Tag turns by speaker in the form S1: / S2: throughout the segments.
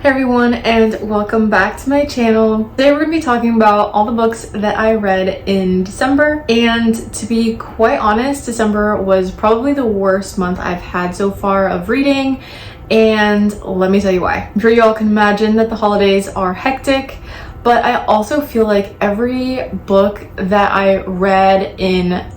S1: Hey everyone, and welcome back to my channel. Today we're going to be talking about all the books that I read in December, and to be quite honest, December was probably the worst month I've had so far of reading, and let me tell you why. I'm sure you all can imagine that the holidays are hectic, but I also feel like every book that I read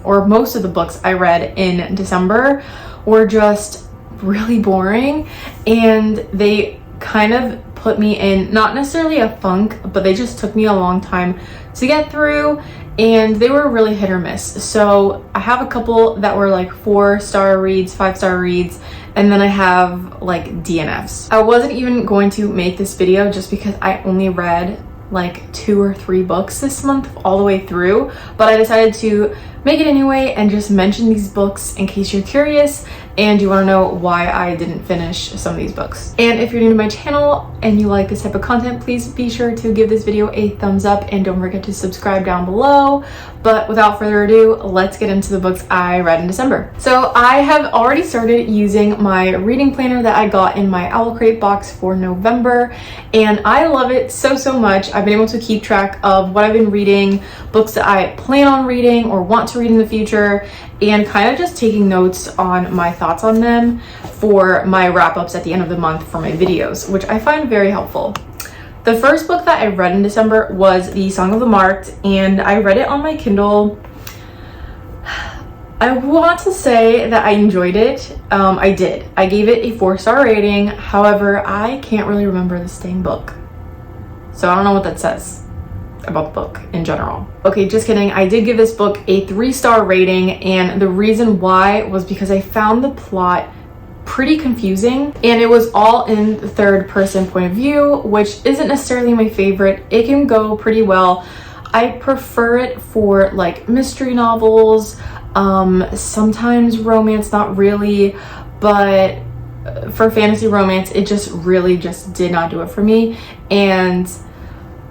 S1: or most of the books I read in December were just really boring, and they kind of put me in not necessarily a funk, but they just took me a long time to get through, and they were really hit or miss. So I have a couple that were like 4-star reads, 5-star reads, and then I have like DNFs. I wasn't even going to make this video just because I only read like 2 or 3 books this month all the way through, but I decided to make it anyway and just mention these books in case you're curious and you want to know why I didn't finish some of these books. And if you're new to my channel and you like this type of content, please be sure to give this video a thumbs up and don't forget to subscribe down below. But without further ado, let's get into the books I read in December. So I have already started using my reading planner that I got in my Owl Crate box for November, and I love it so much. I've been able to keep track of what I've been reading, books that I plan on reading or want to read in the future, and kind of just taking notes on my thoughts on them for my wrap-ups at the end of the month for my videos, which I find very helpful. The first book that I read in December was The Song of the Marked, and I read it on my Kindle. I want to say that I enjoyed it. I did. I gave it a 4-star rating. However, I can't really remember this dang book, so I don't know what that says about the book in general. Okay, just kidding. I did give this book a 3-star rating, and the reason why was because I found the plot pretty confusing, and it was all in the third-person point of view, which isn't necessarily my favorite. It can go pretty well. I prefer it for like mystery novels, sometimes romance, not really, but for fantasy romance, it just really did not do it for me. And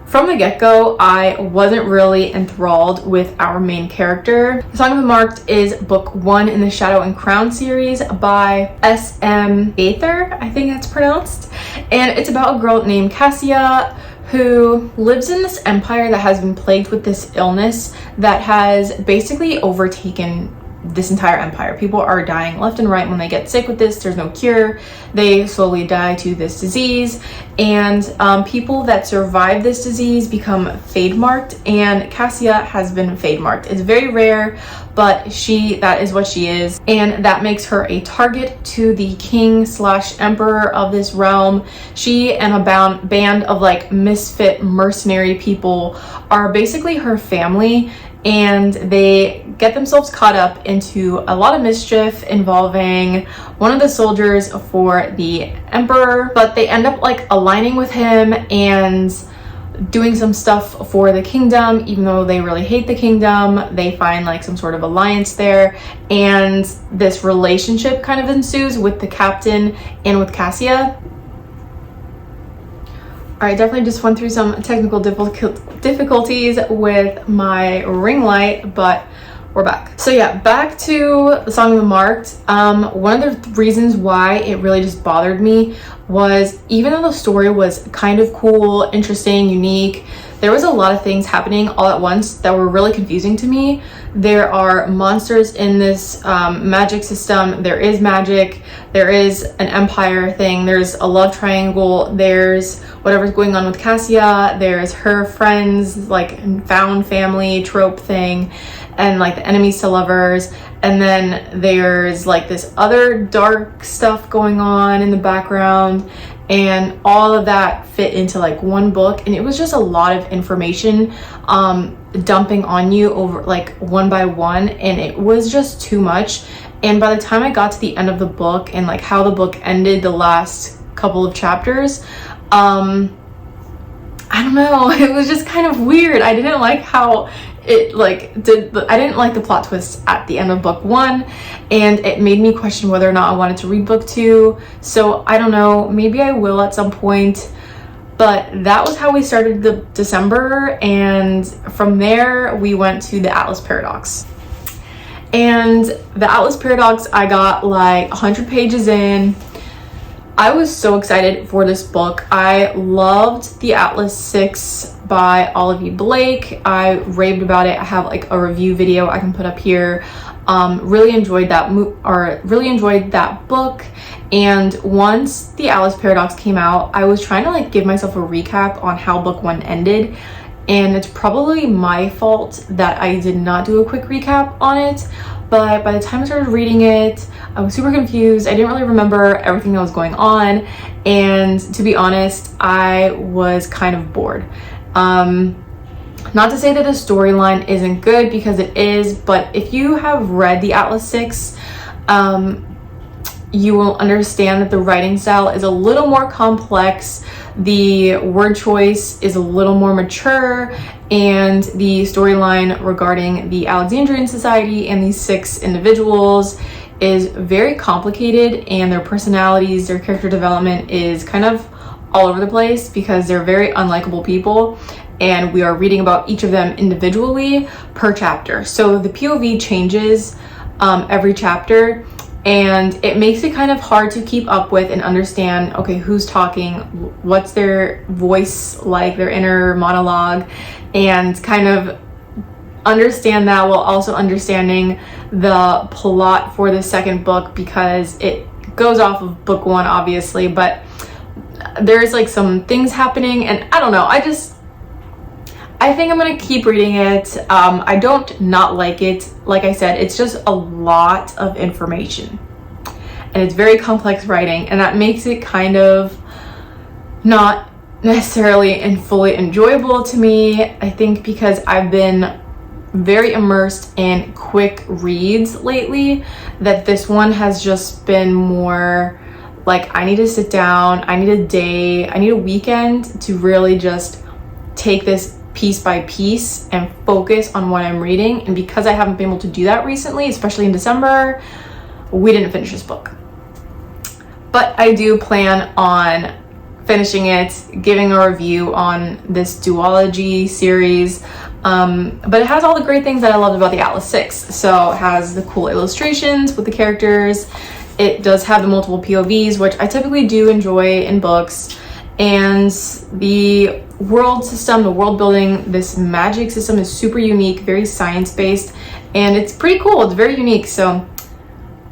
S1: from the get-go, I wasn't really enthralled with our main character. The Song of the Marked is book 1 in the Shadow and Crown series by S.M. Gaither, I think that's pronounced. And it's about a girl named Cassia who lives in this empire that has been plagued with this illness that has basically overtaken this entire empire. People are dying left and right when they get sick with this. There's no cure. They slowly die to this disease, and people that survive this disease become fade marked, and Cassia has been fade marked. It's very rare, but that is what she is, and that makes her a target to the king / emperor of this realm. She and a band of like misfit mercenary people are basically her family, and they get themselves caught up into a lot of mischief involving one of the soldiers for the emperor, but they end up like aligning with him and doing some stuff for the kingdom. Even though they really hate the kingdom, they find like some sort of alliance there, and this relationship kind of ensues with the captain and with Cassia. I definitely just went through some technical difficulties with my ring light, but we're back. So yeah, back to The Song of the Marked. One of the reasons why it really just bothered me was, even though the story was kind of cool, interesting, unique, there was a lot of things happening all at once that were really confusing to me. There are monsters in this magic system. There is magic. There is an empire thing. There's a love triangle. There's whatever's going on with Cassia. There's her friends, like found family trope thing, and like the enemies to lovers. And then there's like this other dark stuff going on in the background, and all of that fit into like one book, and it was just a lot of information dumping on you over like one by one, and it was just too much. And by the time I got to the end of the book and like how the book ended, the last couple of chapters, I don't know, it was just kind of weird. I didn't like how it I didn't like the plot twist at the end of book 1, and it made me question whether or not I wanted to read book 2. So I don't know, maybe I will at some point, but that was how we started the December, and from there we went to the Atlas Paradox. And the Atlas Paradox, I got like 100 pages in. I was so excited for this book. I loved The Atlas 6 by Olivie Blake. I raved about it. I have like a review video I can put up here. Really enjoyed that book. And once The Alice Paradox came out, I was trying to like give myself a recap on how book 1 ended. And it's probably my fault that I did not do a quick recap on it. But by the time I started reading it, I was super confused. I didn't really remember everything that was going on. And to be honest, I was kind of bored. Not to say that the storyline isn't good, because it is, but if you have read The Atlas 6, you will understand that the writing style is a little more complex. The word choice is a little more mature, and the storyline regarding the Alexandrian Society and these 6 individuals is very complicated, and their personalities, their character development is kind of all over the place because they're very unlikable people, and we are reading about each of them individually per chapter. So the POV changes every chapter, and it makes it kind of hard to keep up with and understand, okay, who's talking, what's their voice like, their inner monologue, and kind of understand that while also understanding the plot for the second book, because it goes off of book 1 obviously, but there's like some things happening, and I don't know, I think I'm gonna keep reading it. I don't not like it. Like I said, it's just a lot of information, and it's very complex writing, and that makes it kind of not necessarily and fully enjoyable to me. I think because I've been very immersed in quick reads lately, that this one has just been more like I need to sit down, I need a day, I need a weekend to really just take this piece by piece and focus on what I'm reading. And because I haven't been able to do that recently, especially in December, we didn't finish this book. But I do plan on finishing it, giving a review on this duology series. But it has all the great things that I loved about the Atlas 6. So it has the cool illustrations with the characters. It does have the multiple POVs, which I typically do enjoy in books. And the world system, the world building, this magic system is super unique, very science-based, and it's pretty cool. It's very unique, so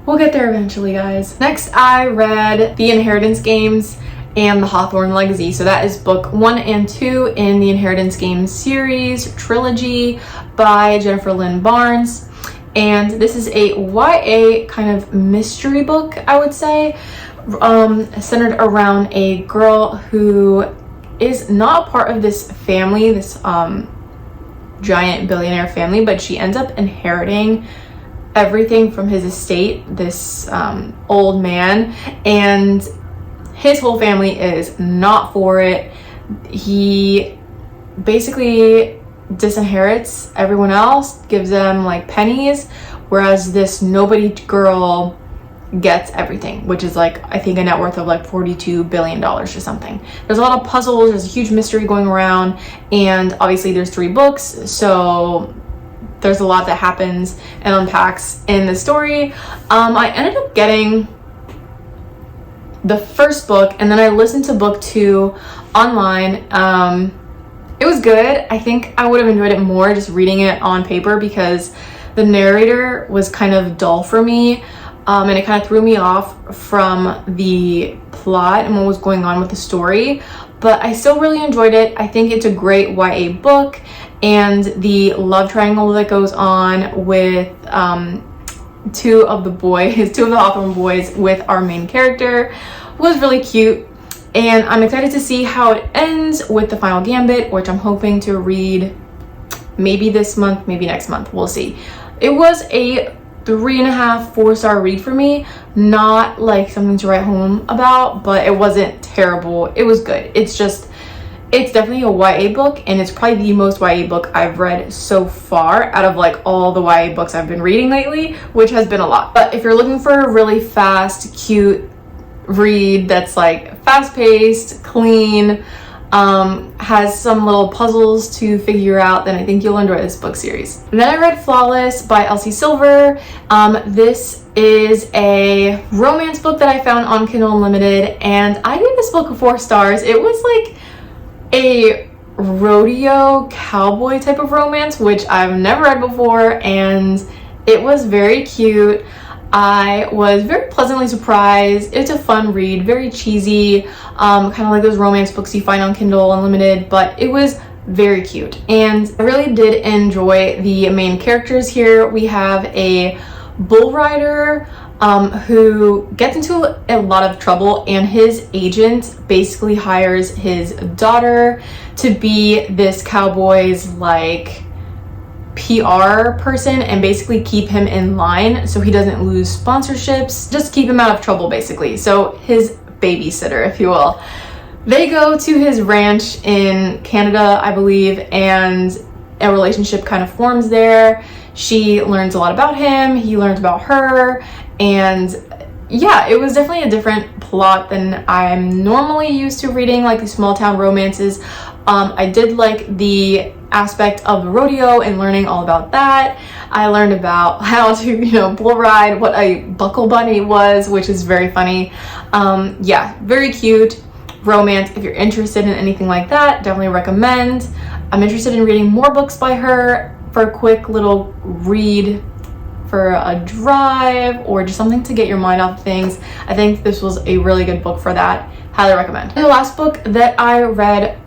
S1: we'll get there eventually, guys. Next, I read The Inheritance Games and The Hawthorne Legacy. So that is book 1 and 2 in the Inheritance Games series trilogy by Jennifer Lynn Barnes. And this is a YA kind of mystery book, I would say, centered around a girl who is not part of this family, this giant billionaire family, but she ends up inheriting everything from his estate, this old man, and his whole family is not for it. He basically disinherits everyone else, gives them like pennies, whereas this nobody girl gets everything, which is like I think a net worth of like $42 billion or something. There's a lot of puzzles, there's a huge mystery going around, and obviously there's 3 books, so there's a lot that happens and unpacks in the story. I ended up getting the first book, and then I listened to book 2 online. It was good. I think I would have enjoyed it more just reading it on paper, because the narrator was kind of dull for me. And it kind of threw me off from the plot and what was going on with the story, but I still really enjoyed it. I think it's a great YA book, and the love triangle that goes on with two of the Hawthorne boys with our main character was really cute, and I'm excited to see how it ends with the final gambit, which I'm hoping to read maybe this month, maybe next month, we'll see. It was a 3.5, 4-star read for me. Not like something to write home about, but it wasn't terrible. It was good. It's definitely a YA book, and it's probably the most YA book I've read so far out of like all the YA books I've been reading lately, which has been a lot. But if you're looking for a really fast, cute read that's like fast-paced, clean, has some little puzzles to figure out, then I think you'll enjoy this book series. And then I read Flawless by Elsie Silver. This is a romance book that I found on Kindle Unlimited, and I gave this book 4 stars. It was like a rodeo cowboy type of romance, which I've never read before, and it was very cute. I was very pleasantly surprised. It's a fun read, very cheesy, kind of like those romance books you find on Kindle Unlimited, but it was very cute. And I really did enjoy the main characters here. We have a bull rider who gets into a lot of trouble, and his agent basically hires his daughter to be this cowboy's like PR person and basically keep him in line so he doesn't lose sponsorships, just keep him out of trouble basically. So his babysitter, if you will. They go to his ranch in Canada, I believe, and a relationship kind of forms there. She learns a lot about him, he learns about her, and yeah, it was definitely a different plot than I'm normally used to reading, like these small town romances. I did like the aspect of the rodeo and learning all about that. I learned about how to, bull ride, what a buckle bunny was, which is very funny. Yeah, very cute romance. If you're interested in anything like that, definitely recommend. I'm interested in reading more books by her for a quick little read for a drive or just something to get your mind off things. I think this was a really good book for that. Highly recommend. The last book that I read,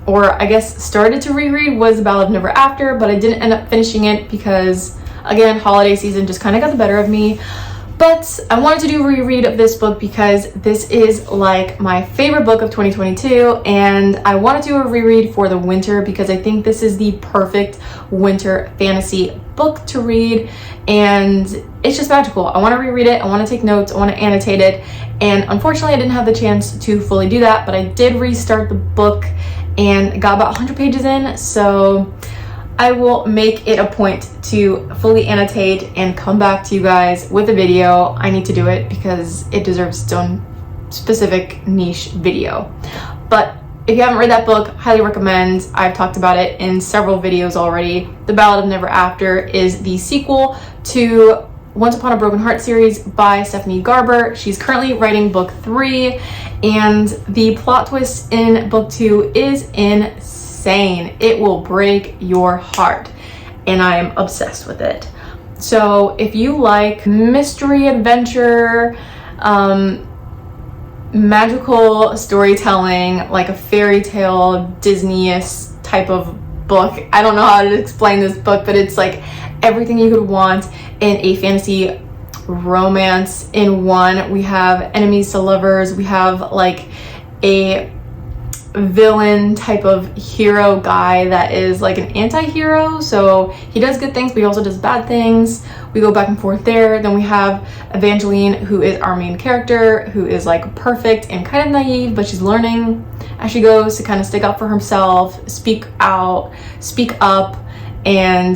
S1: or I guess started to reread, was Ballad of Never After, but I didn't end up finishing it because, again, holiday season just kind of got the better of me. But I wanted to do a reread of this book because this is like my favorite book of 2022, and I want to do a reread for the winter because I think this is the perfect winter fantasy book to read, and it's just magical. I want to reread it, I want to take notes, I want to annotate it, and unfortunately I didn't have the chance to fully do that, but I did restart the book and got about 100 pages in, so I will make it a point to fully annotate and come back to you guys with a video. I need to do it because it deserves its own specific niche video. But if you haven't read that book, highly recommend. I've talked about it in several videos already. The Ballad of Never After is the sequel to Once Upon a Broken Heart series by Stephanie Garber. She's currently writing book 3, and the plot twist in book 2 is insane. It will break your heart, and I am obsessed with it. So if you like mystery, adventure, magical storytelling, like a fairy tale, Disney-esque type of book, I don't know how to explain this book, but it's like everything you could want in a fantasy romance in one. We have enemies to lovers, we have like a villain type of hero guy that is like an anti-hero, so he does good things but he also does bad things. We go back and forth there. Then we have Evangeline, who is our main character, who is like perfect and kind of naive, but she's learning as she goes to kind of stick up for herself, speak out, speak up, and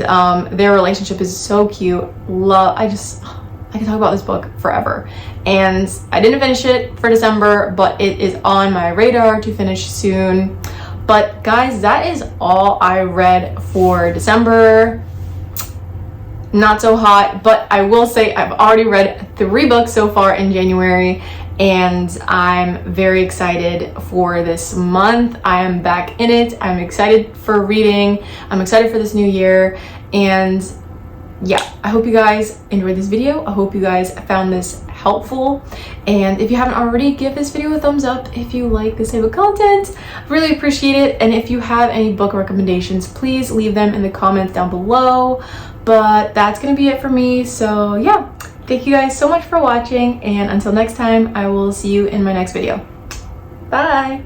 S1: their relationship is so cute. I can talk about this book forever. And I didn't finish it for December, but it is on my radar to finish soon. But guys, that is all I read for December. Not so hot, but I will say I've already read 3 books so far in January, and I'm very excited for this month. I am back in it. I'm excited for reading. I'm excited for this new year, and yeah, I hope you guys enjoyed this video. I hope you guys found this helpful, and if you haven't already, give this video a thumbs up if you like this type of content. Really appreciate it. And if you have any book recommendations, please leave them in the comments down below. But that's gonna be it for me, so yeah, thank you guys so much for watching, and until next time, I will see you in my next video. Bye.